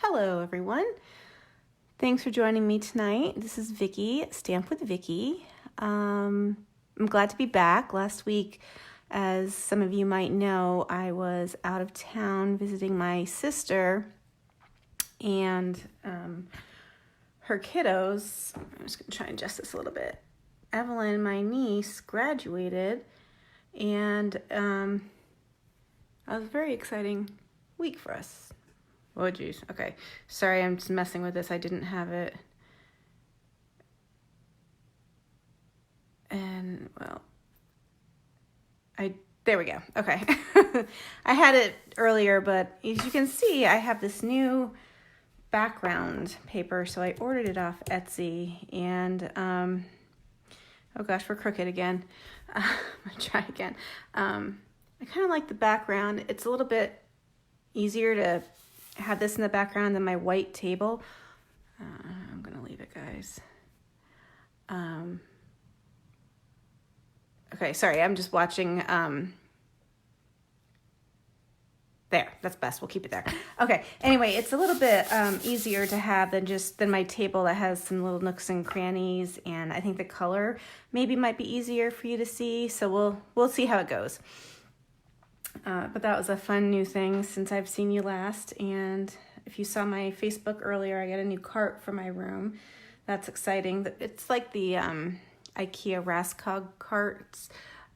Hello everyone. Thanks for joining me tonight. This is Vicki, Stamp with Vicki. I'm glad to be back. Last week, as some of you might know, I was out of town visiting my sister and her kiddos. I'm just going to try and adjust this a little bit. Evelyn, my niece, graduated, and it was a very exciting week for us. Oh, geez. Okay. Sorry, I'm just messing with this. I didn't have it. And, well, there we go. Okay. I had it earlier, but as you can see, I have this new background paper, so I ordered it off Etsy, and, oh gosh, we're crooked again. I'm going to try again. I kind of like the background. It's a little bit easier to have this in the background than my white table. I'm going to leave it, guys. Okay, sorry, I'm just watching. There, that's best. We'll keep it there. Okay, anyway, it's a little bit easier to have than my table that has some little nooks and crannies, and I think the color maybe might be easier for you to see, so we'll see how it goes. But that was a fun new thing since I've seen you last. And if you saw my Facebook earlier, I got a new cart for my room. That's exciting. It's like the IKEA Raskog carts,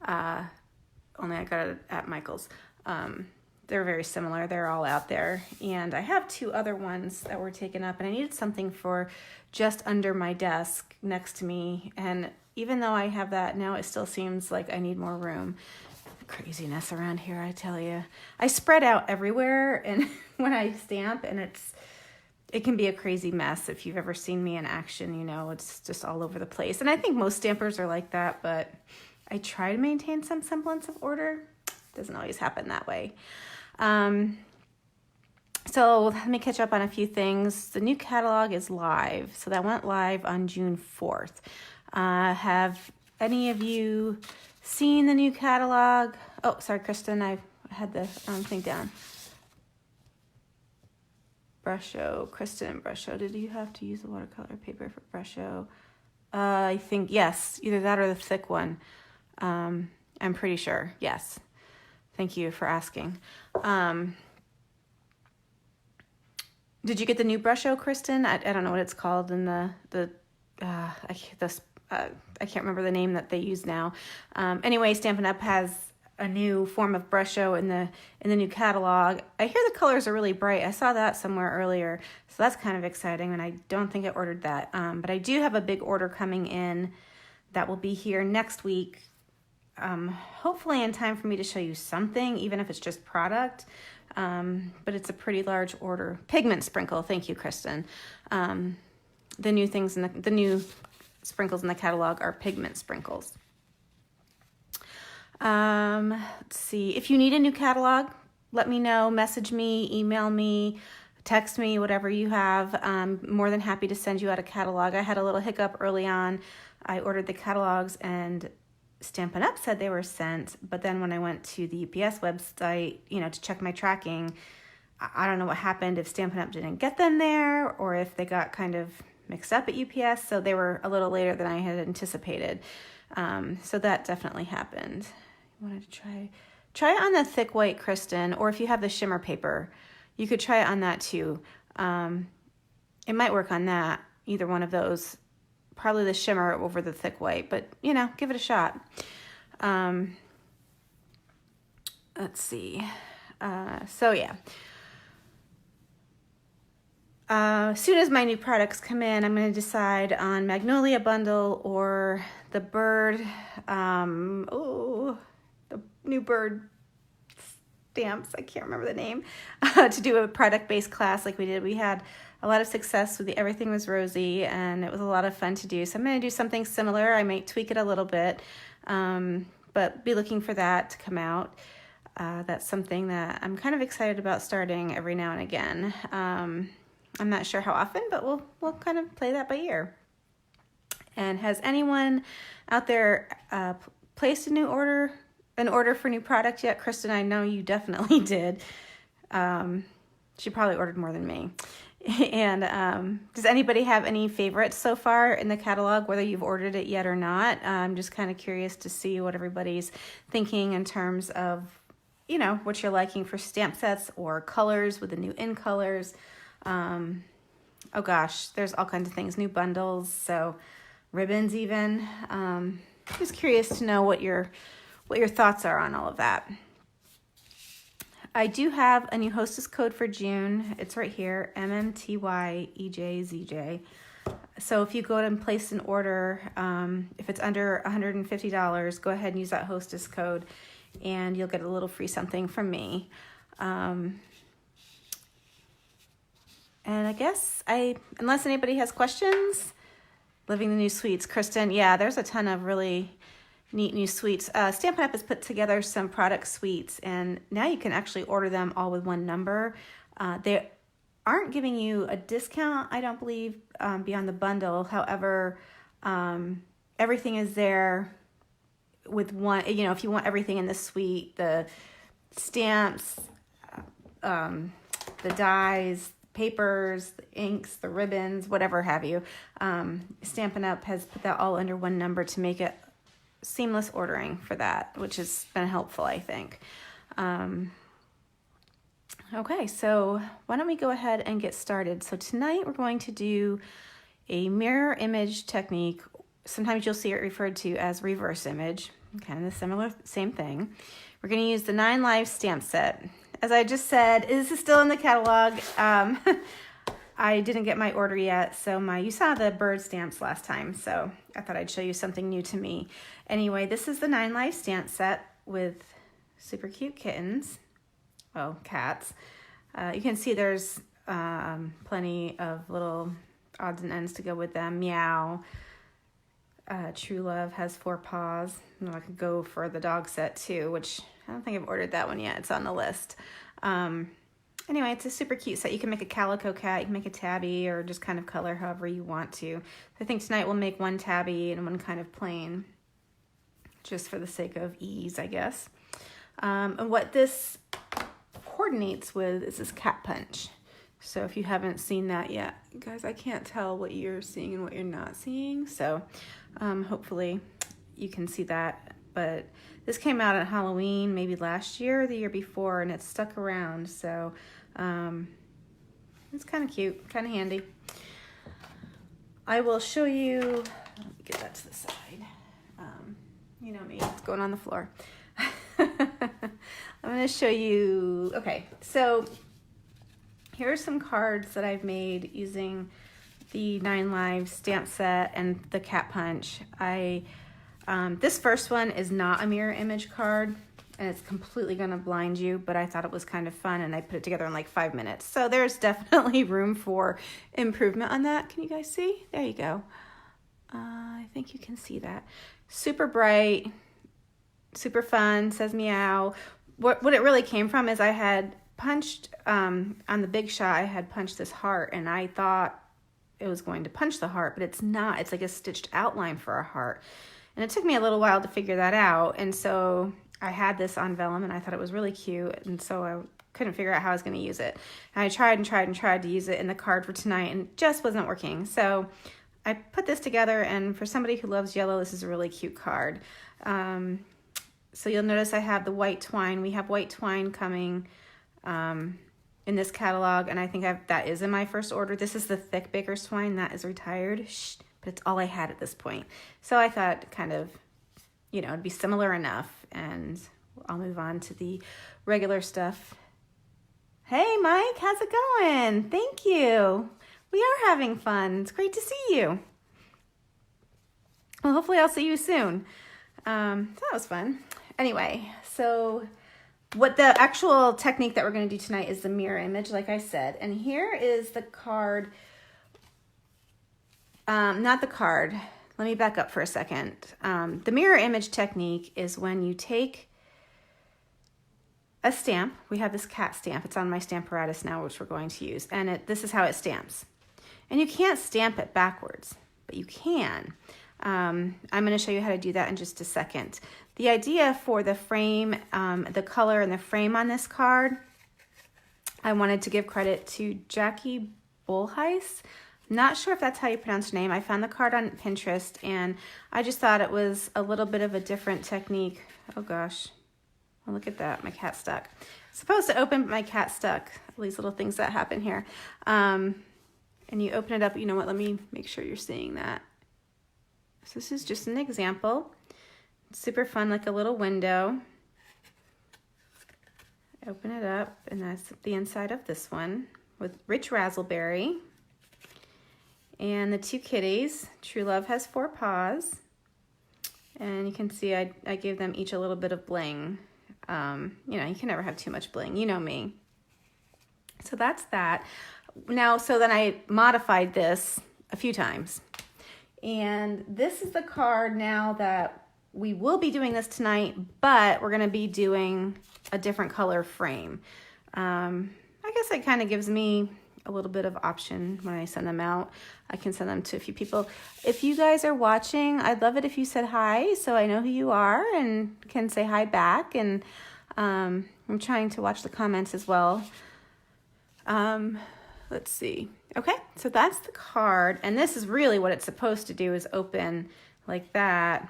only I got it at Michael's. They're very similar. They're all out there. And I have two other ones that were taken up, and I needed something for just under my desk next to me. And even though I have that now, it still seems like I need more room. Craziness around here, I tell you. I spread out everywhere, and when I stamp, and it can be a crazy mess. If you've ever seen me in action, you know it's just all over the place. And I think most stampers are like that, but I try to maintain some semblance of order. It doesn't always happen that way. So let me catch up on a few things. The new catalog is live, so that went live on June 4th. Have any of you seen the new catalog? Oh, sorry, Kristen, I had the thing down. Brusho, Kristen, Brusho. Did you have to use the watercolor paper for Brusho? I think, yes, either that or the thick one. I'm pretty sure, yes. Thank you for asking. Did you get the new Brusho, Kristen? I don't know what it's called in I can't remember the name that they use now. Anyway, Stampin' Up! Has a new form of Brusho in the new catalog. I hear the colors are really bright. I saw that somewhere earlier, so that's kind of exciting, and I don't think I ordered that. But I do have a big order coming in that will be here next week, hopefully in time for me to show you something, even if it's just product. But it's a pretty large order. Pigment sprinkle. Thank you, Kristen. The new things in the new sprinkles in the catalog are pigment sprinkles. Let's see. If you need a new catalog, let me know. Message me, email me, text me, whatever you have. I'm more than happy to send you out a catalog. I had a little hiccup early on. I ordered the catalogs and Stampin' Up! Said they were sent, but then when I went to the UPS website, to check my tracking, I don't know what happened, if Stampin' Up! Didn't get them there or if they got kind of mixed up at UPS, so they were a little later than I had anticipated. So that definitely happened. I wanted to try it on the thick white, Kristen, or if you have the shimmer paper, you could try it on that too. It might work on that, either one of those. Probably the shimmer over the thick white, but give it a shot. Let's see. So yeah. As soon as my new products come in, I'm going to decide on Magnolia Bundle or the bird, the new bird stamps, I can't remember the name, to do a product-based class like we did. We had a lot of success with the Everything Was Rosy, and it was a lot of fun to do. So I'm going to do something similar. I might tweak it a little bit, but be looking for that to come out. That's something that I'm kind of excited about starting every now and again. I'm not sure how often, but we'll kind of play that by ear. And has anyone out there placed an order for new product yet? Kristen, I know you definitely did. She probably ordered more than me. And does anybody have any favorites so far in the catalog, whether you've ordered it yet or not? I'm just kind of curious to see what everybody's thinking in terms of, you know, what you're liking for stamp sets or colors with the new in colors. Oh gosh, there's all kinds of things, new bundles, so ribbons even. Just curious to know what your thoughts are on all of that. I do have a new hostess code for June. It's right here, MMTYEJZJ. So if you go and place an order, if it's under $150, go ahead and use that hostess code and you'll get a little free something from me. And I guess unless anybody has questions, Living the New Sweets. Kristen, yeah, there's a ton of really neat new sweets. Stampin' Up! Has put together some product suites, and now you can actually order them all with one number. They aren't giving you a discount, I don't believe, beyond the bundle. However, everything is there with one, you know, if you want everything in the suite, the stamps, the dies, papers, the inks, the ribbons, whatever have you. Stampin' Up! Has put that all under one number to make it seamless ordering for that, which has been helpful, I think. Okay, so why don't we go ahead and get started. So tonight we're going to do a mirror image technique. Sometimes you'll see it referred to as reverse image, kind of the same thing. We're going to use the 9 Live stamp set. As I just said, this is still in the catalog. I didn't get my order yet, so you saw the bird stamps last time, so I thought I'd show you something new to me. Anyway, this is the 9 Live stamp set with super cute kittens, well, cats. You can see there's plenty of little odds and ends to go with them. Meow. True Love has 4 paws. I could go for the dog set too, which I don't think I've ordered that one yet. It's on the list. Anyway, it's a super cute set. You can make a calico cat, you can make a tabby, or just kind of color however you want to. I think tonight we'll make one tabby and one kind of plain, just for the sake of ease, I guess. And what this coordinates with is this cat punch. So if you haven't seen that yet, guys, I can't tell what you're seeing and what you're not seeing. So hopefully you can see that. But this came out at Halloween, maybe last year or the year before, and it's stuck around. So it's kind of cute, kind of handy. I will show you, let me get that to the side. You know me, it's going on the floor. I'm going to show you, okay, so here are some cards that I've made using the 9 Live stamp set and the cat punch. This first one is not a mirror image card, and it's completely going to blind you, but I thought it was kind of fun, and I put it together in like 5 minutes. So there's definitely room for improvement on that. Can you guys see? There you go. I think you can see that. Super bright, super fun, says meow. What it really came from is I had punched, on the big shot, I had punched this heart, and I thought it was going to punch the heart, but it's not. It's like a stitched outline for a heart. And it took me a little while to figure that out. And so I had this on vellum, and I thought it was really cute. And so I couldn't figure out how I was going to use it. And I tried and tried and tried to use it in the card for tonight, and it just wasn't working. So I put this together, and for somebody who loves yellow, this is a really cute card. So you'll notice I have the white twine. We have white twine coming in this catalog, and I think that is in my first order. This is the thick baker's twine. That is retired. Shh. But it's all I had at this point. So I thought kind of, you know, it'd be similar enough, and I'll move on to the regular stuff. Hey, Mike, how's it going? Thank you. We are having fun. It's great to see you. Well, hopefully I'll see you soon. That was fun. Anyway, so what the actual technique that we're going to do tonight is the mirror image, like I said. And here is the card. Not the card. Let me back up for a second. The mirror image technique is when you take a stamp. We have this cat stamp. It's on my Stamparatus now, which we're going to use. And this is how it stamps. And you can't stamp it backwards, but you can. I'm going to show you how to do that in just a second. The idea for the frame, the color and the frame on this card I wanted to give credit to Jackie Bullheis. Not sure if that's how you pronounce her name. I found the card on Pinterest, and I just thought it was a little bit of a different technique. Oh gosh, oh, look at that, my cat stuck. Supposed to open, but my cat stuck. All these little things that happen here. And you open it up, you know what, let me make sure you're seeing that. So this is just an example. It's super fun, like a little window. Open it up, and that's the inside of this one with Rich Razzleberry. And the two kitties. True Love has 4 paws. And you can see I gave them each a little bit of bling. You know, you can never have too much bling. You know me. So that's that. Now, so then I modified this a few times. And this is the card now that we will be doing this tonight, but we're going to be doing a different color frame. I guess it kind of gives me a little bit of option when I send them out. I can send them to a few people. If you guys are watching, I'd love it if you said hi so I know who you are and can say hi back. And I'm trying to watch the comments as well. Let's see. Okay, so that's the card. And this is really what it's supposed to do, is open like that.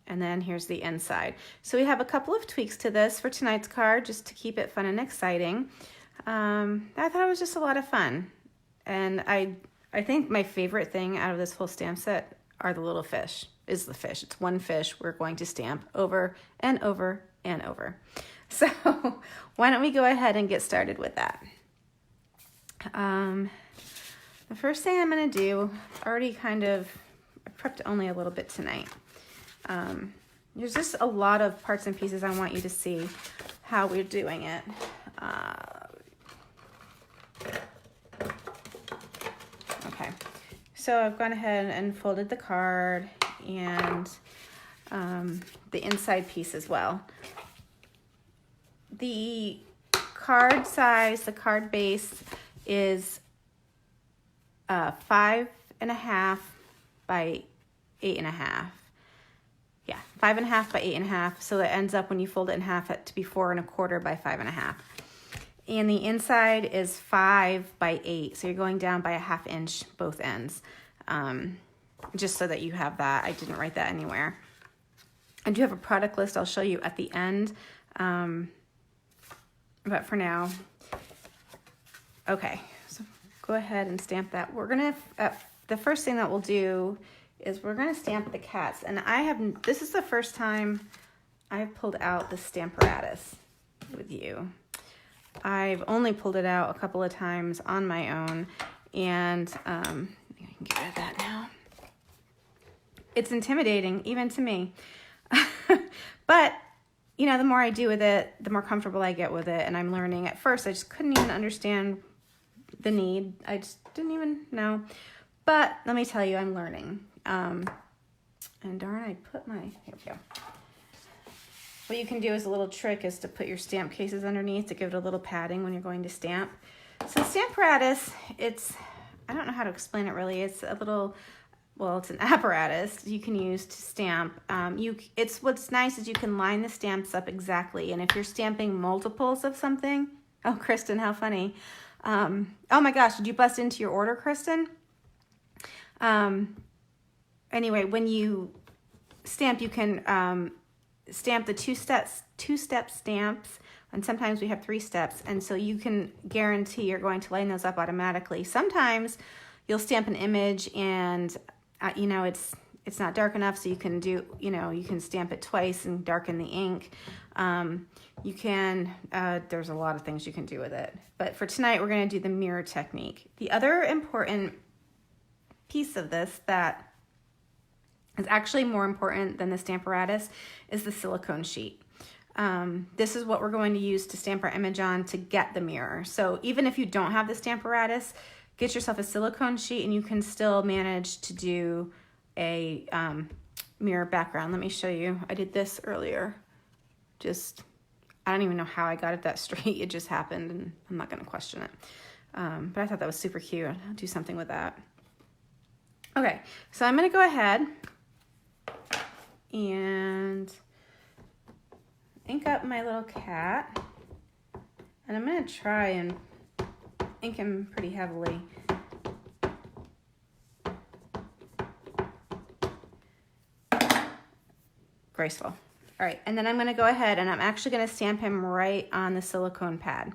And then here's the inside. So we have a couple of tweaks to this for tonight's card just to keep it fun and exciting. I thought it was just a lot of fun. And I think my favorite thing out of this whole stamp set are the little fish, is the fish. It's one fish we're going to stamp over and over and over. So why don't we go ahead and get started with that. The first thing I'm going to do, already I prepped only a little bit tonight. There's just a lot of parts and pieces I want you to see how we're doing it. Okay, so I've gone ahead and folded the card and the inside piece as well. The card size, the card base is 5.5 by 8.5. Yeah, 5.5 by 8.5. So that ends up, when you fold it in half, to be 4.25 by 5.5. And the inside is 5 by 8. So you're going down by a 1/2 inch both ends. Just so that you have that. I didn't write that anywhere. I do have a product list I'll show you at the end. But for now, okay, so go ahead and stamp that. We're gonna, the first thing that we'll do is we're gonna stamp the cats. And this is the first time I've pulled out the Stamparatus with you. I've only pulled it out a couple of times on my own, and I can get rid of that now. It's intimidating, even to me. But you know, the more I do with it, the more comfortable I get with it, and I'm learning. At first, I just couldn't even understand the need. I just didn't even know. But let me tell you, I'm learning. And darn, I put my, here we go. What you can do as a little trick is to put your stamp cases underneath to give it a little padding when you're going to stamp. So Stamparatus, I don't know how to explain it really. It's a little, well, it's an apparatus you can use to stamp. What's nice is you can line the stamps up exactly. And if you're stamping multiples of something, oh, Kristen, how funny. Oh my gosh, did you bust into your order, Kristen? Anyway, when you stamp, you can stamp the two-step stamps, and sometimes we have 3 steps, and so you can guarantee you're going to line those up automatically. Sometimes you'll stamp an image and you know, it's not dark enough, so you can do, you know, you can stamp it twice and darken the ink. You can, there's a lot of things you can do with it. But for tonight, we're going to do the mirror technique. The other important piece of this that is actually more important than the Stamparatus is the silicone sheet. This is what we're going to use to stamp our image on to get the mirror. So even if you don't have the Stamparatus, get yourself a silicone sheet and you can still manage to do a mirror background. Let me show you. I did this earlier. I don't even know how I got it that straight. It just happened, and I'm not going to question it. But I thought that was super cute. I'll do something with that. Okay, so I'm going to go ahead and ink up my little cat. And I'm going to try and ink him pretty heavily. Graceful. All right, and then I'm gonna go ahead and I'm actually gonna stamp him right on the silicone pad.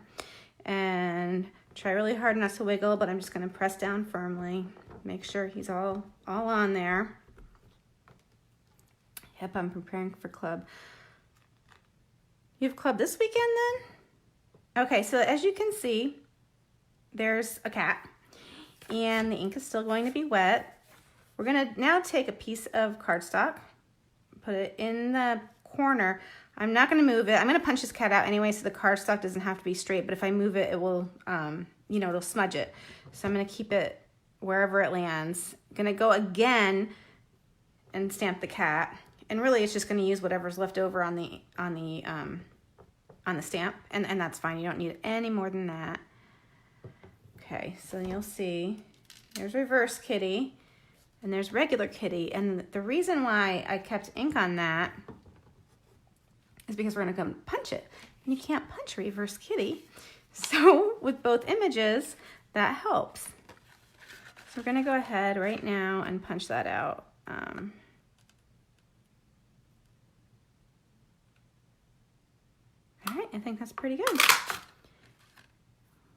And try really hard not to wiggle, but I'm just gonna press down firmly. Make sure he's all on there. Yep, I'm preparing for club. You have club this weekend then? Okay, so as you can see, there's a cat and the ink is still going to be wet. We're gonna now take a piece of cardstock, put it in the corner. I'm not gonna move it. I'm gonna punch this cat out anyway so the cardstock doesn't have to be straight, but if I move it, it will, you know, it'll smudge it. So I'm gonna keep it wherever it lands. I'm gonna go again and stamp the cat. And really it's just gonna use whatever's left over on the stamp, and that's fine. You don't need any more than that. Okay, so you'll see there's reverse kitty and there's regular kitty. And the reason why I kept ink on that is because we're gonna come punch it. And you can't punch reverse kitty. So with both images, that helps. So we're gonna go ahead right now and punch that out. All right, I think that's pretty good.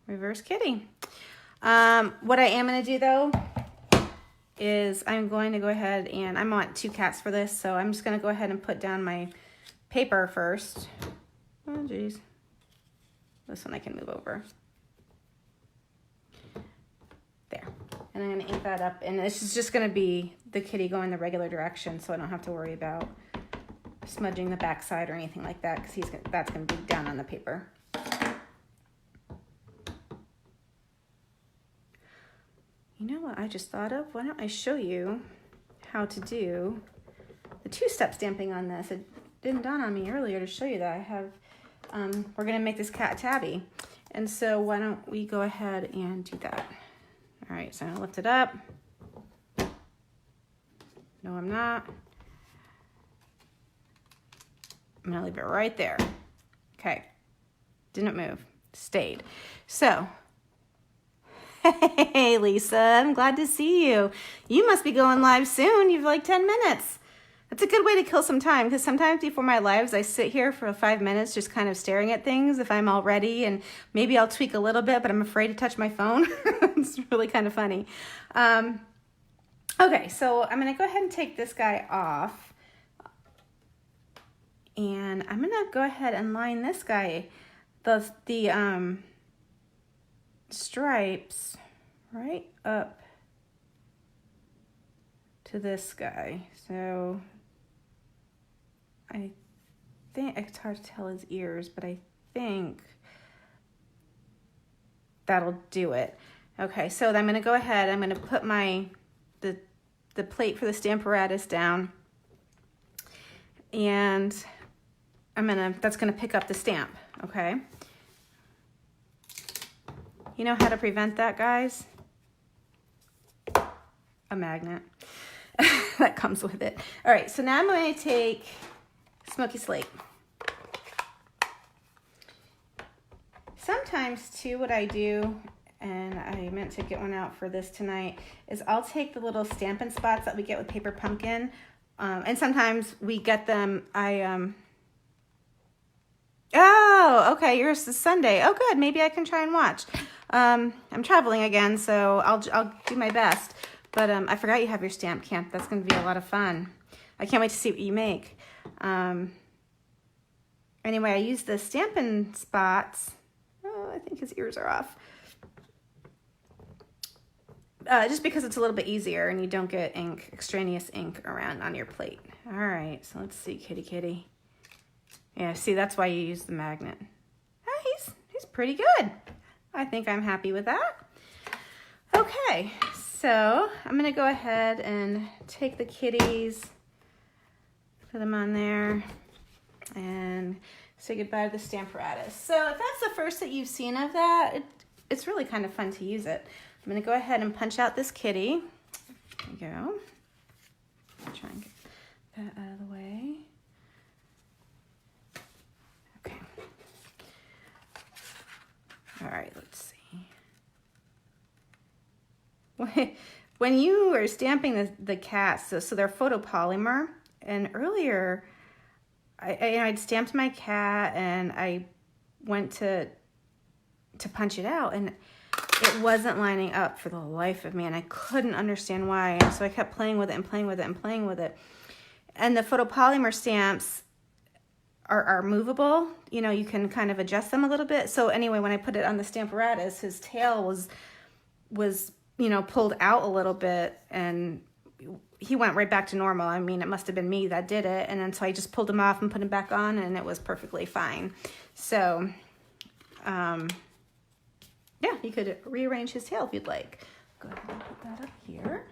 Reverse kitty. What I am gonna do though is I'm going to go ahead and I want 2 cats for this, so I'm just gonna go ahead and put down my paper first. Oh geez, this one I can move over. There, and I'm gonna ink that up, and this is just gonna be the kitty going the regular direction, so I don't have to worry about smudging the backside or anything like that, because that's gonna be down on the paper. You know what I just thought of? Why don't I show you how to do the 2-step stamping on this? It didn't dawn on me earlier to show you that I have, we're gonna make this cat tabby. And so why don't we go ahead and do that? All right, so I'm gonna lift it up. No, I'm not. I'm gonna leave it right there. Okay, didn't move, stayed. So, hey Lisa, I'm glad to see you. You must be going live soon. You've like 10 minutes. That's a good way to kill some time, because sometimes before my lives, I sit here for 5 minutes just kind of staring at things if I'm all ready, and maybe I'll tweak a little bit, but I'm afraid to touch my phone. It's really kind of funny. Okay, so I'm gonna go ahead and take this guy off. And I'm gonna go ahead and line this guy, the stripes right up to this guy. So I think, it's hard to tell his ears, but I think that'll do it. Okay, so I'm gonna go ahead, I'm gonna put the plate for the Stamparatus down, and that's gonna pick up the stamp, okay? You know how to prevent that, guys? A magnet that comes with it. All right, so now I'm going to take Smoky Slate. Sometimes too, what I do, and I meant to get one out for this tonight, is I'll take the little Stampin' Spots that we get with Paper Pumpkin, and sometimes we get them, oh, okay, yours is Sunday. Oh, good, maybe I can try and watch. I'm traveling again, so I'll do my best. But I forgot you have your stamp camp. That's going to be a lot of fun. I can't wait to see what you make. Anyway, I used the Stampin' Spots. Oh, I think his ears are off. Just because it's a little bit easier and you don't get ink, extraneous ink around on your plate. All right, so let's see, kitty kitty. Yeah, see, that's why you use the magnet. Oh, he's pretty good. I think I'm happy with that. Okay, so I'm gonna go ahead and take the kitties, put them on there, and say goodbye to the Stamparatus. So if that's the first that you've seen of that, it's really kind of fun to use it. I'm gonna go ahead and punch out this kitty. There you go. Try and get that out of the way. Okay. All right, let's see. when you are stamping the cats, so they're photopolymer, and earlier I'd stamped my cat and I went to punch it out and it wasn't lining up for the life of me, and I couldn't understand why. And so I kept playing with it and playing with it and playing with it. And the photopolymer stamps are movable. You know, you can kind of adjust them a little bit. So anyway, when I put it on the Stamparatus, his tail was you know, pulled out a little bit, and he went right back to normal. I mean, it must have been me that did it. And then so I just pulled him off and put him back on, and it was perfectly fine. So yeah, you could rearrange his tail if you'd like. Go ahead and put that up here.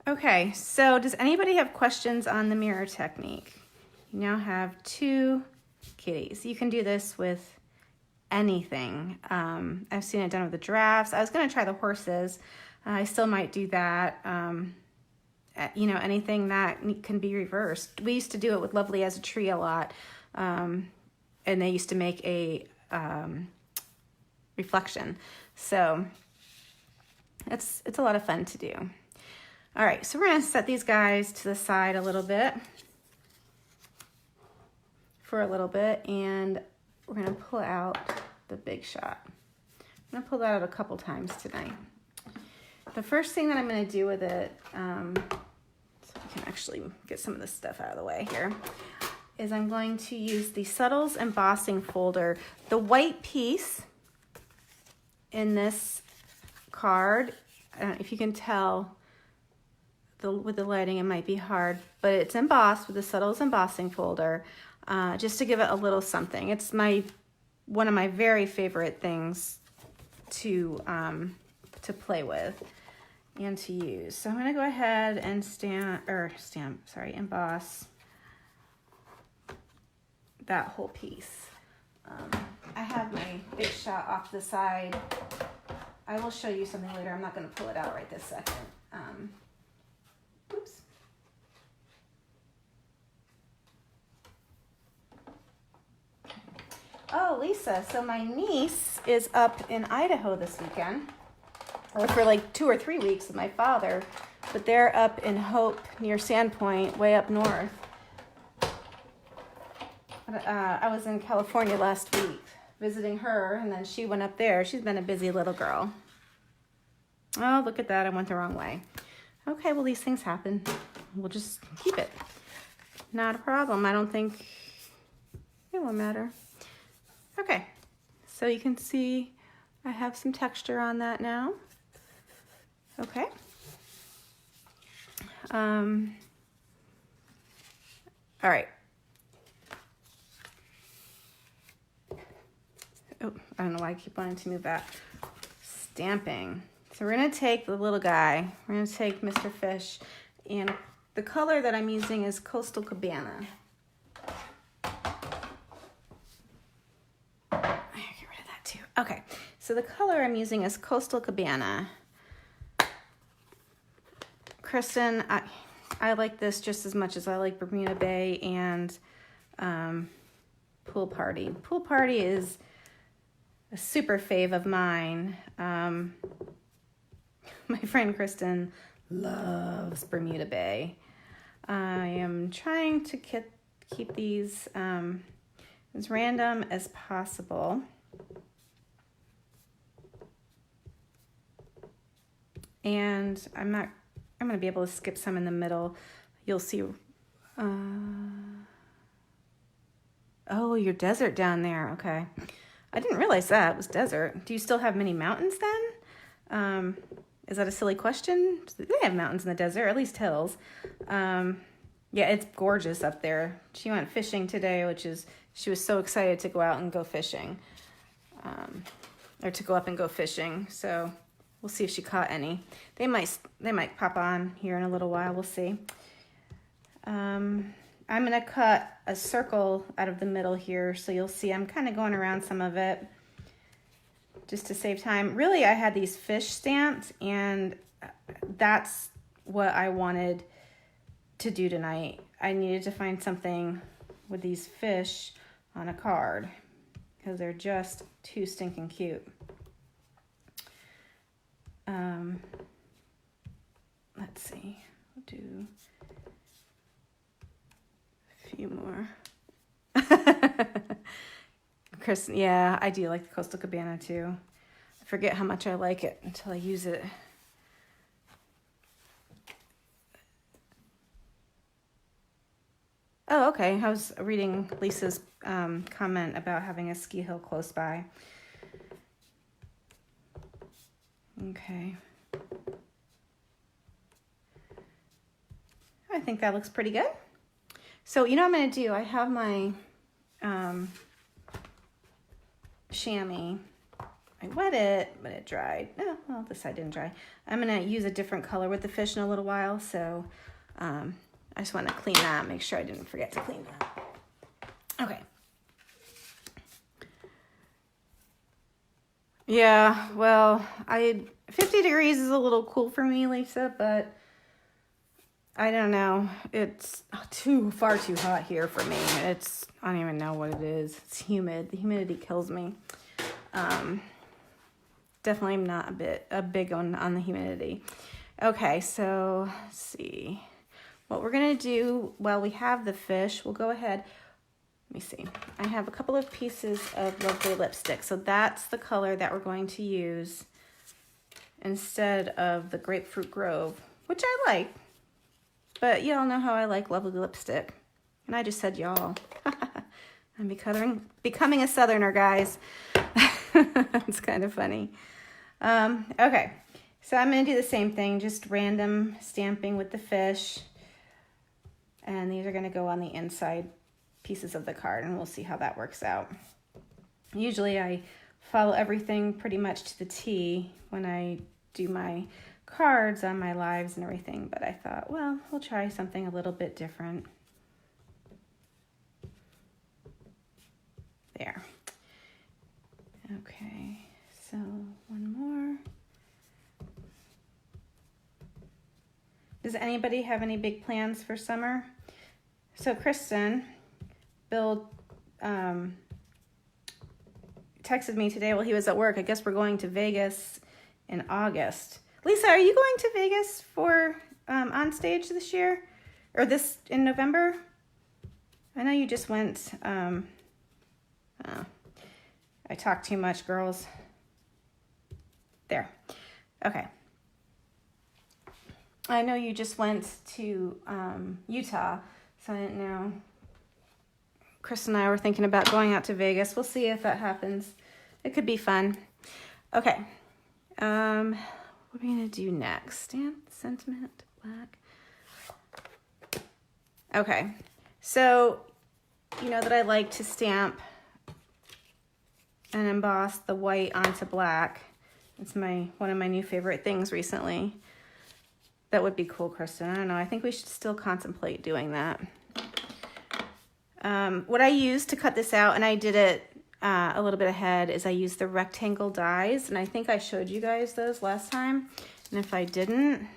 Okay, so does anybody have questions on the mirror technique? You now have 2 kitties. You can do this with anything. I've seen it done with the giraffes. I was going to try the horses. I still might do that. You know, anything that can be reversed. We used to do it with Lovely as a Tree a lot. And they used to make a reflection. So it's a lot of fun to do. All right, so we're going to set these guys to the side a little bit for a little bit, and we're going to pull out the Big Shot. I'm going to pull that out a couple times tonight. The first thing that I'm going to do with it, so we can actually get some of this stuff out of the way here, is I'm going to use the Subtles embossing folder. The white piece in this card, I don't know if you can tell with the lighting, it might be hard, but it's embossed with the Subtles embossing folder, just to give it a little something. It's one of my very favorite things to play with and to use. So I'm going to go ahead and emboss that whole piece. I have my Big Shot off to the side. I will show you something later. I'm not going to pull it out right this second. Oops. Oh, Lisa, so my niece is up in Idaho this weekend, or for like 2 or 3 weeks with my father, but they're up in Hope near Sandpoint, way up north. I was in California last week visiting her, and then she went up there. She's been a busy little girl. Oh, look at that. I went the wrong way. Okay, well, these things happen. We'll just keep it. Not a problem. I don't think it will matter. Okay, so you can see I have some texture on that now. Okay. All right. Oh, I don't know why I keep wanting to move that. Stamping. So we're going to take the little guy. We're going to take Mr. Fish, and the color that I'm using is Coastal Cabana. I gotta get rid of that too. Okay, so the color I'm using is Coastal Cabana. Kristen, I like this just as much as I like Bermuda Bay and Pool Party. Pool Party is a super fave of mine. My friend Kristen loves Bermuda Bay. I am trying to keep these as random as possible. And I'm going to be able to skip some in the middle. You'll see. Oh, your desert down there. Okay. I didn't realize that was desert. Do you still have many mountains then? Is that a silly question? They have mountains in the desert, or at least hills. Yeah, it's gorgeous up there. She went fishing today, she was so excited to go out and go fishing. Or to go up and go fishing. So we'll see if she caught any. They might pop on here in a little while. We'll see. I'm going to cut a circle out of the middle here, so you'll see I'm kind of going around some of it just to save time. Really, I had these fish stamped, and that's what I wanted to do tonight. I needed to find something with these fish on a card because they're just too stinking cute. Let's see, we'll do a few more. Chris, yeah, I do like the Coastal Cabana too. I forget how much I like it until I use it. Oh, okay. I was reading Lisa's comment about having a ski hill close by. Okay. I think that looks pretty good. So, you know what I'm going to do? I have my chamois. I wet it, but it dried. Oh, well, this side didn't dry. I'm going to use a different color with the fish in a little while, so I just want to clean that, make sure I didn't forget to clean that. Okay. Yeah, well, 50 degrees is a little cool for me, Lisa, but I don't know. It's far too hot here for me. I don't even know what it is. It's humid. The humidity kills me. Definitely not a big one on the humidity. Okay, so let's see. What we're gonna do while we have the fish, we'll go ahead. Let me see. I have a couple of pieces of lovely lipstick. So that's the color that we're going to use instead of the Grapefruit Grove, which I like. But y'all know how I like lovely lipstick. And I just said y'all. I'm becoming a Southerner, guys. It's kind of funny. Okay, so I'm going to do the same thing, just random stamping with the fish. And these are going to go on the inside pieces of the card, and we'll see how that works out. Usually I follow everything pretty much to the T when I do my cards on my lives and everything, but I thought, well, we'll try something a little bit different. There. Okay, so one more. Does anybody have any big plans for summer? So Kristen, Bill texted me today while he was at work. I guess we're going to Vegas in August. Lisa, are you going to Vegas for on stage this year? Or in November? I know you just went. I talk too much, girls. There. Okay. I know you just went to Utah, so I didn't know. Chris and I were thinking about going out to Vegas. We'll see if that happens. It could be fun. Okay. What are we going to do next? Stamp, sentiment, black. Okay. So, you know that I like to stamp and emboss the white onto black. It's one of my new favorite things recently. That would be cool, Kristen. I don't know. I think we should still contemplate doing that. What I used to cut this out, and I did it a little bit ahead, is I used the rectangle dies, and I think I showed you guys those last time. And if I didn't,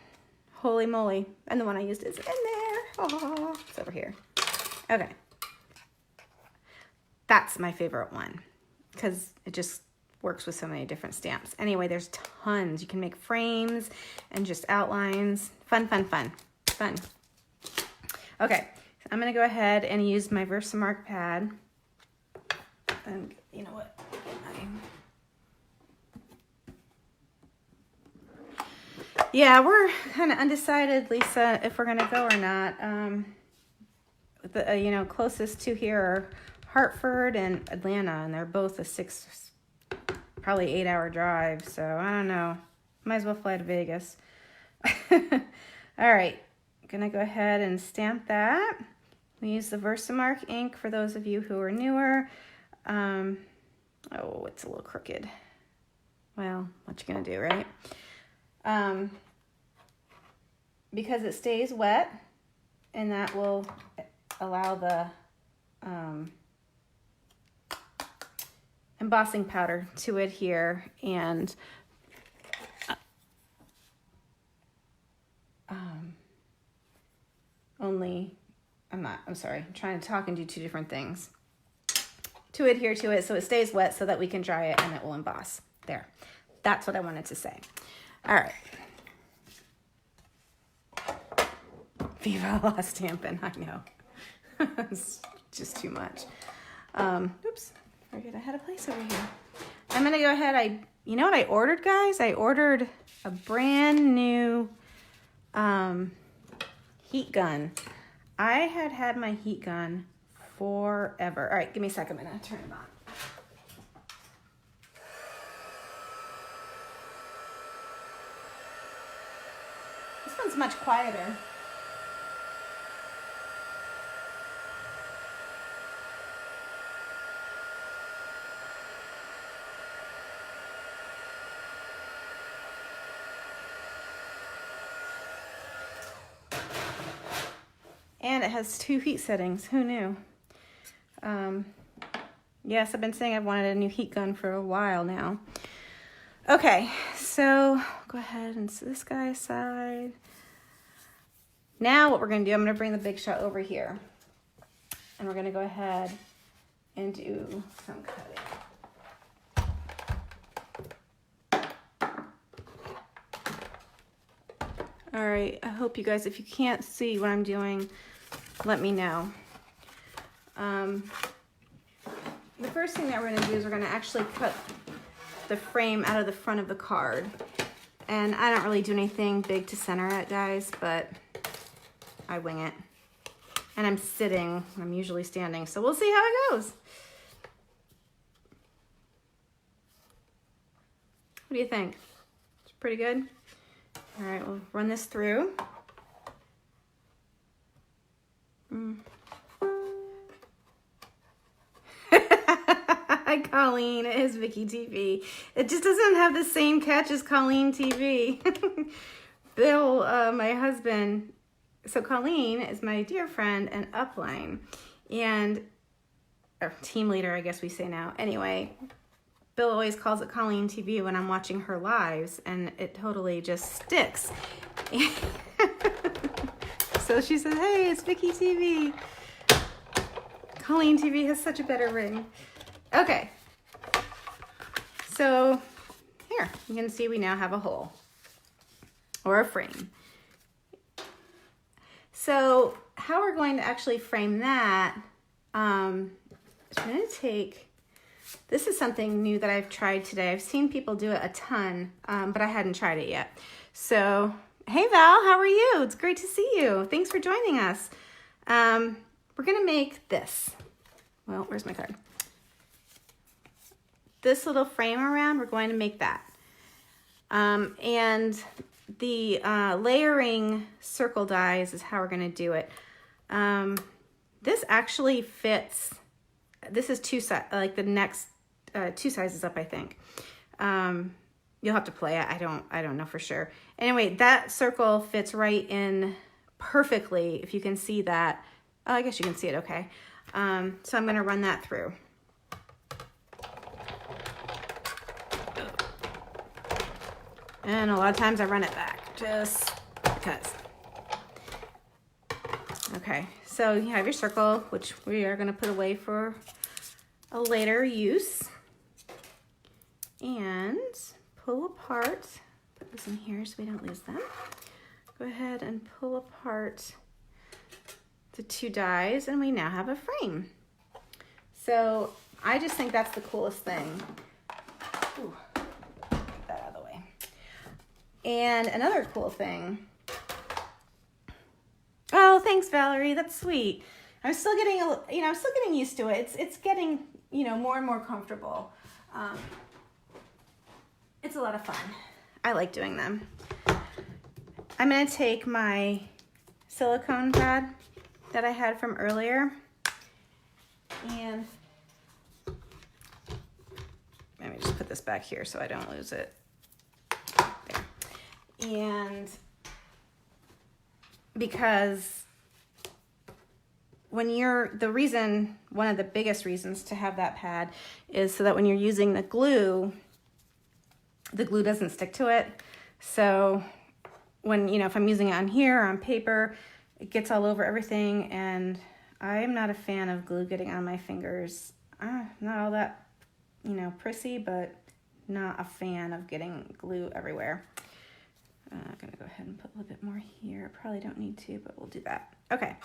holy moly. And the one I used is in there. Oh, it's over here. Okay. That's my favorite one because it just works with so many different stamps. Anyway, there's tons. You can make frames and just outlines. Fun, fun, fun. Fun. Okay, so I'm going to go ahead and use my Versamark pad. And you know what? Yeah, we're kind of undecided, Lisa, if we're going to go or not. The closest to here are Hartford and Atlanta, and they're both probably 8-hour drive, so I don't know. Might as well fly to Vegas. All right, gonna go ahead and stamp that. We use the Versamark ink for those of you who are newer. Oh, it's a little crooked. Well, what you gonna do, right? Because it stays wet, and that will allow the embossing powder to adhere, and I'm trying to talk and do two different things. To adhere to it so it stays wet so that we can dry it and it will emboss. There. That's what I wanted to say. All right. Viva la Stampin', I know. It's just too much. Oops, forget I had a place over here. I'm gonna go ahead, you know what I ordered, guys? I ordered a brand new heat gun. I had my heat gun forever. All right, give me a second, I'm gonna turn it on. This one's much quieter. And it has 2 heat settings. Who knew? Yes, I've been saying I've wanted a new heat gun for a while now. Okay, so go ahead and set this guy aside. Now what we're going to do, I'm going to bring the Big Shot over here. And we're going to go ahead and do some cutting. All right, I hope you guys, if you can't see what I'm doing, let me know. The first thing that we're going to do is we're going to actually cut the frame out of the front of the card. And I don't really do anything big to center it, guys, but I wing it. And I'm sitting, I'm usually standing, so we'll see how it goes. What do you think? It's pretty good? All right, we'll run this through. Hi, Colleen. It is Vicky TV. It just doesn't have the same catch as Colleen TV. Bill, my husband, so Colleen is my dear friend and upline, and or team leader, I guess we say now. Anyway, Bill always calls it Colleen TV when I'm watching her lives, and it totally just sticks. So she says, hey, it's Vicky TV. Colleen TV has such a better ring. Okay. So here, you can see we now have a hole or a frame. So how we're going to actually frame that, I'm going to take, this is something new that I've tried today. I've seen people do it a ton, but I hadn't tried it yet. So, hey Val, how are you? It's great to see you. Thanks for joining us. We're going to make this. Well, where's my card? This little frame around, we're going to make that. And the layering circle dies is how we're going to do it. This actually fits. This is like the next 2 sizes up, I think. You'll have to play it. I don't know for sure. Anyway, that circle fits right in perfectly. If you can see that, oh, I guess you can see it. Okay. So I'm going to run that through. And a lot of times I run it back just because. Okay, so you have your circle, which we are going to put away for a later use. And pull apart, put this in here so we don't lose them. Go ahead and pull apart the 2 dies, and we now have a frame. So I just think that's the coolest thing. Ooh, get that out of the way. And another cool thing. Oh, thanks, Valerie. That's sweet. I'm still getting I'm still getting used to it. It's getting, more and more comfortable. It's a lot of fun. I like doing them. I'm going to take my silicone pad that I had from earlier, and let me just put this back here so I don't lose it. There. And because when one of the biggest reasons to have that pad is so that when you're using the glue doesn't stick to it. So when, if I'm using it on here or on paper, it gets all over everything, and I am not a fan of glue getting on my fingers. Not all that, prissy, but not a fan of getting glue everywhere. I'm gonna go ahead and put a little bit more here. Probably don't need to, but we'll do that. Okay.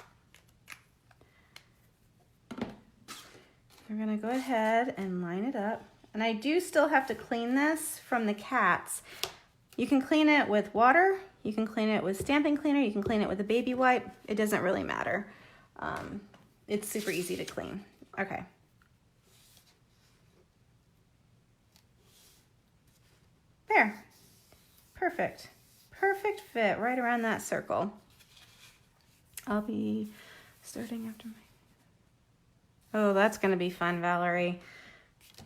We're gonna go ahead and line it up. And I do still have to clean this from the cats. You can clean it with water, you can clean it with stamping cleaner, you can clean it with a baby wipe. It doesn't really matter. It's super easy to clean. Okay. There. Perfect. Perfect fit right around that circle. I'll be starting after my... Oh, that's going to be fun, Valerie.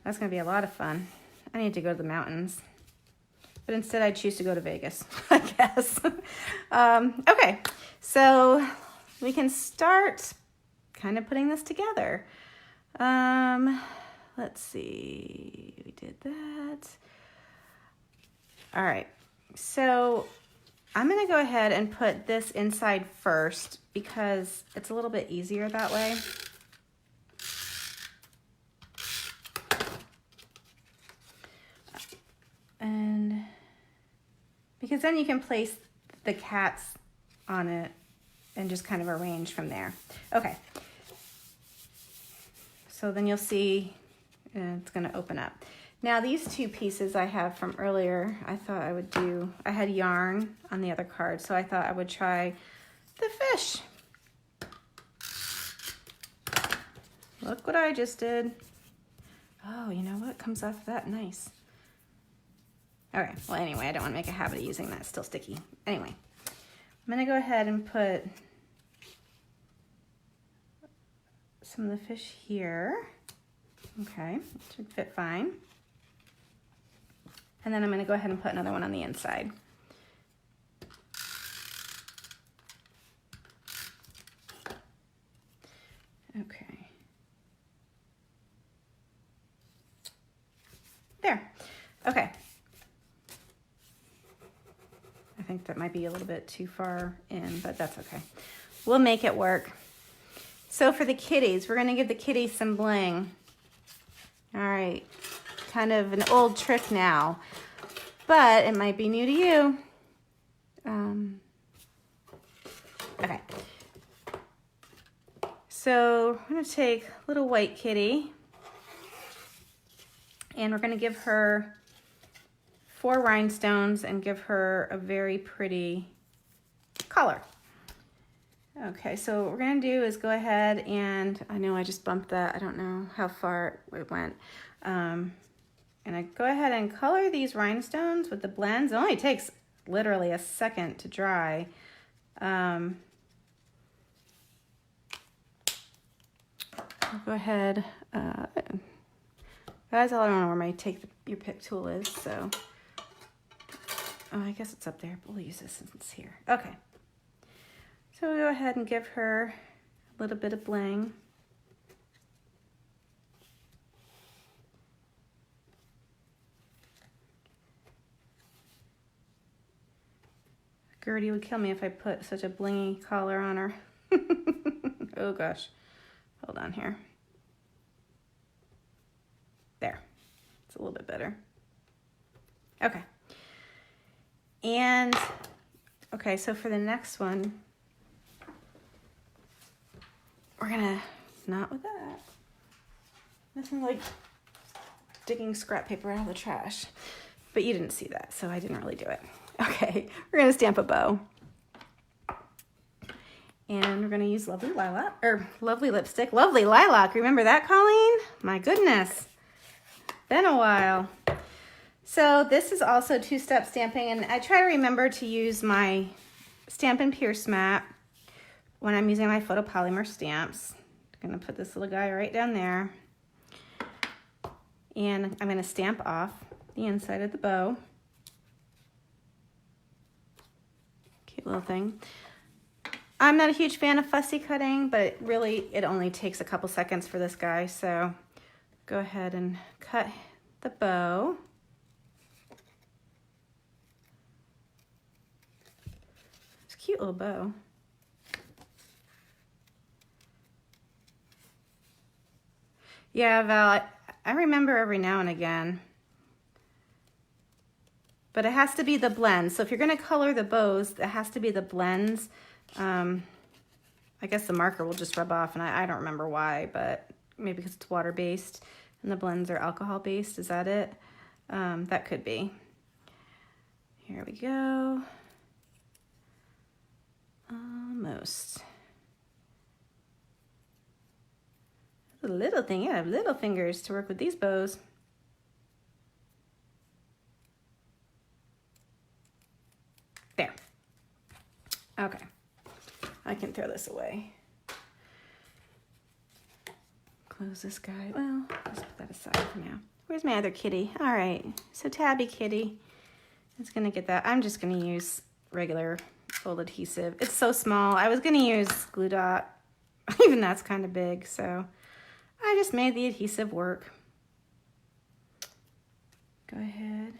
That's going to be a lot of fun. I need to go to the mountains. But instead I choose to go to Vegas, I guess. Okay, so we can start kind of putting this together. Let's see, we did that. All right, so I'm gonna go ahead and put this inside first because it's a little bit easier that way. And because then you can place the cats on it and just kind of arrange from there. Okay. So then you'll see it's going to open up. Now these two pieces I have from earlier, I thought I would do, I had yarn on the other card, so I thought I would try the fish. Look what I just did. Oh, you know what? Comes off that nice. Okay, well anyway, I don't want to make a habit of using that. It's still sticky. Anyway, I'm going to go ahead and put some of the fish here. Okay, it should fit fine. And then I'm going to go ahead and put another one on the inside. Okay. There. Okay. I think that might be a little bit too far in, but that's okay. We'll make it work. So for the kitties, we're going to give the kitties some bling. All right, kind of an old trick now, but it might be new to you. Okay. So I'm going to take little white kitty, and we're going to give her 4 rhinestones and give her a very pretty collar. Okay, so what we're gonna do is go ahead and, I know I just bumped that, I don't know how far it went. And I go ahead and color these rhinestones with the blends. It only takes literally a second to dry. I'll go ahead, guys, I don't know where my your pick tool is, so. Oh, I guess it's up there, but we'll use this since it's here. Okay. So we'll go ahead and give her a little bit of bling. Gertie would kill me if I put such a blingy collar on her. Oh gosh. Hold on here. There. It's a little bit better. Okay. And, okay, so for the next one, we're gonna, not with that. Nothing like digging scrap paper out of the trash. But you didn't see that, so I didn't really do it. Okay, we're gonna stamp a bow. And we're gonna use Lovely Lilac, or Lovely Lipstick. Lovely Lilac, remember that, Colleen? My goodness, been a while. So this is also 2-step stamping, and I try to remember to use my Stampin' Pierce mat when I'm using my photopolymer stamps. I'm gonna put this little guy right down there. And I'm gonna stamp off the inside of the bow. Cute little thing. I'm not a huge fan of fussy cutting, but it only takes a couple seconds for this guy, so go ahead and cut the bow. It's a cute little bow. Yeah, Val, I remember every now and again. But it has to be the blends. So if you're gonna color the bows, it has to be the blends. I guess the marker will just rub off, and I don't remember why, but maybe because it's water-based and the blends are alcohol-based. Is that it? That could be. Here we go. Almost. The little thing, you have little fingers to work with these bows. There. Okay. I can throw this away. Close this guy. Well, let's put that aside for now. Where's my other kitty? All right. So Tabby Kitty is going to get that. I'm just going to use regular fold adhesive. It's so small. I was going to use glue dot. Even that's kind of big. So I just made the adhesive work. Go ahead.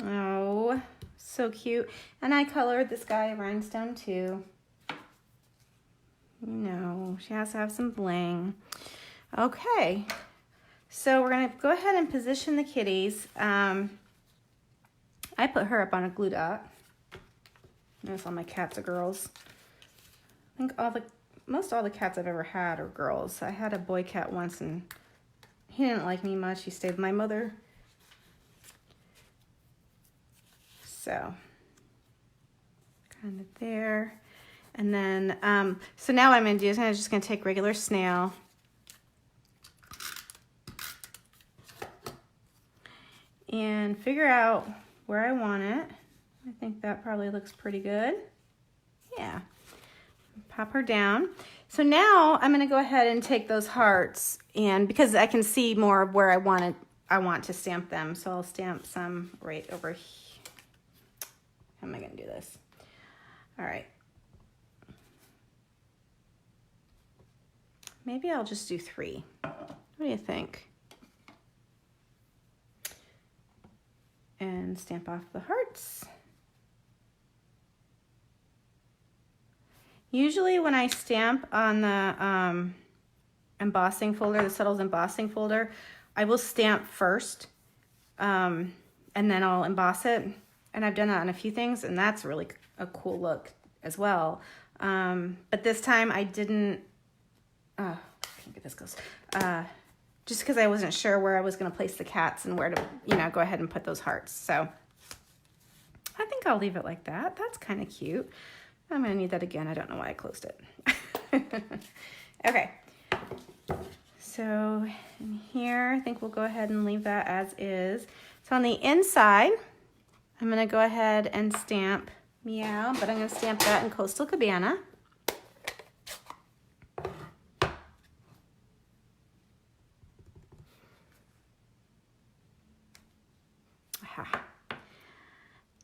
Oh, so cute. And I colored this guy a rhinestone too. You know, she has to have some bling. Okay, so we're gonna go ahead and position the kitties. I put her up on a glue dot. Notice all my cats are girls. I think most all the cats I've ever had are girls. I had a boy cat once and he didn't like me much. He stayed with my mother. So, kind of there. And then, so now what I'm gonna do is I'm just gonna take regular snail and figure out where I want it. I think that probably looks pretty good. Yeah, pop her down. So now I'm gonna go ahead and take those hearts, and because I can see more of where I want to stamp them, so I'll stamp some right over here. How am I gonna do this? All right. Maybe I'll just do 3. What do you think? And stamp off the hearts. Usually when I stamp on the embossing folder, the Subtles embossing folder, I will stamp first and then I'll emboss it. And I've done that on a few things, and that's really a cool look as well. But this time I didn't. I can't get this close. Just because I wasn't sure where I was going to place the cats and where to, go ahead and put those hearts. So I think I'll leave it like that. That's kind of cute. I'm going to need that again. I don't know why I closed it. Okay. So in here, I think we'll go ahead and leave that as is. So on the inside, I'm going to go ahead and stamp Meow, but I'm going to stamp that in Coastal Cabana.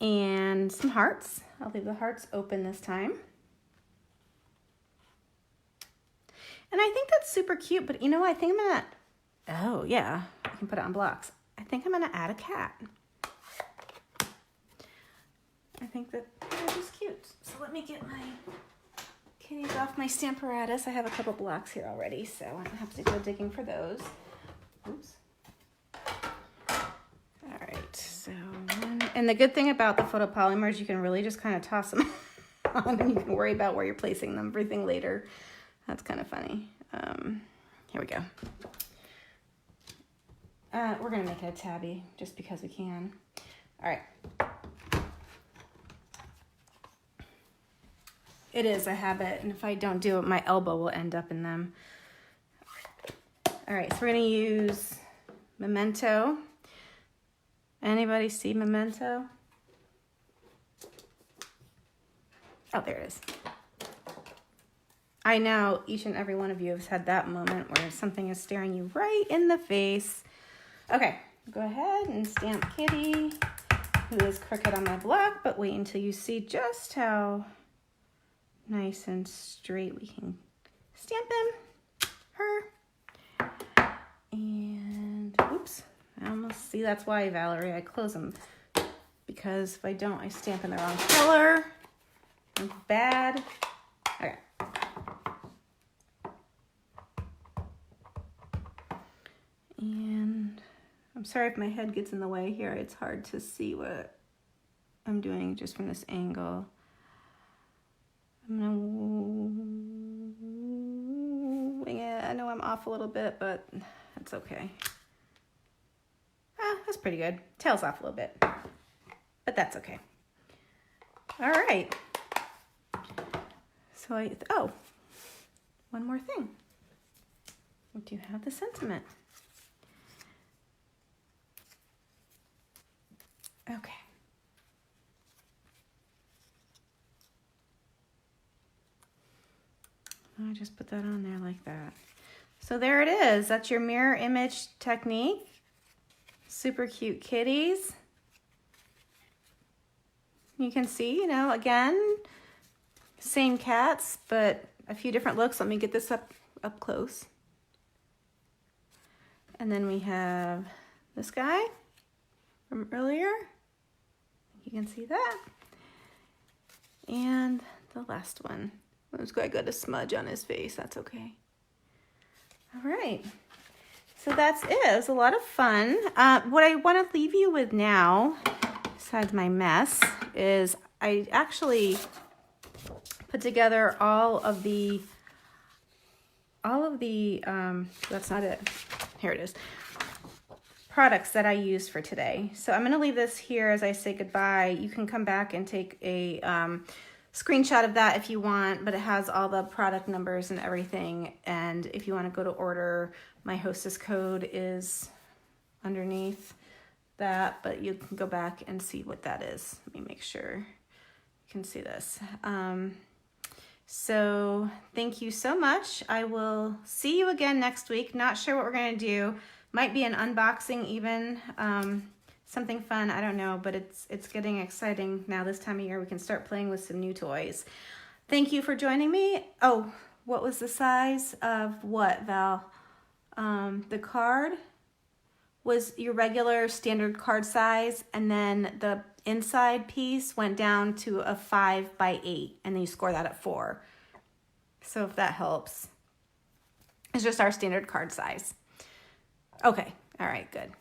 And some hearts. I'll leave the hearts open this time. And I think that's super cute, but I think I'm gonna, oh yeah, I can put it on blocks. I think I'm gonna add a cat. I think that they're just cute. So let me get my kitties off my Stamparatus. I have a couple blocks here already, so I don't have to go digging for those. Oops. So, and the good thing about the photopolymers, you can really just kind of toss them on and you can worry about where you're placing them, everything later. That's kind of funny. Here we go. We're going to make it a tabby just because we can. All right. It is a habit, and if I don't do it, my elbow will end up in them. All right, so we're going to use Memento. Anybody see Memento? Oh, there it is. I know each and every one of you has had that moment where something is staring you right in the face. Okay, go ahead and stamp Kitty, who is crooked on my block, but wait until you see just how nice and straight we can stamp her. And, oops. I almost see, that's why, Valerie, I close them, because if I don't, I stamp in the wrong color. It's bad. Okay. And I'm sorry if my head gets in the way here. It's hard to see what I'm doing just from this angle. I'm gonna wing it. I know I'm off a little bit, but that's okay. That's pretty good. Tail's off a little bit, but that's okay. All right. So oh, one more thing. We do have the sentiment. Okay. I just put that on there like that. So there it is. That's your mirror image technique. Super cute kitties. You can see, you know, again, same cats, but a few different looks. Let me get this up close. And then we have this guy from earlier. You can see that. And the last one. This guy got a smudge on his face. That's okay. All right. So that's it. It was a lot of fun. What I want to leave you with now, besides my mess, is I actually put together all of the, that's not it. Here it is. Products that I use for today. So I'm going to leave this here as I say goodbye. You can come back and take a screenshot of that if you want, but it has all the product numbers and everything. And if you want to go to order, my hostess code is underneath that, but you can go back and see what that is. Let me make sure you can see this. So thank you so much. I will see you again next week. Not sure what we're going to do. Might be an unboxing even, something fun, I don't know, but it's getting exciting now this time of year. We can start playing with some new toys. Thank you for joining me. Oh, what was the size of what, Val? The card was your regular standard card size, and then the inside piece went down to a 5x8, and then you score that at 4. So if that helps. It's just our standard card size. Okay, all right, good.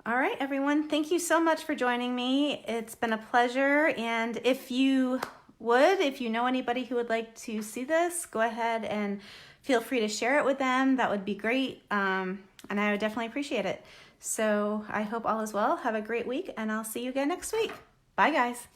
All right, everyone, thank you so much for joining me. It's been a pleasure, and if you know anybody who would like to see this, go ahead and feel free to share it with them. That would be great, and I would definitely appreciate it. So I hope all is well. Have a great week, and I'll see you again next week. Bye, guys.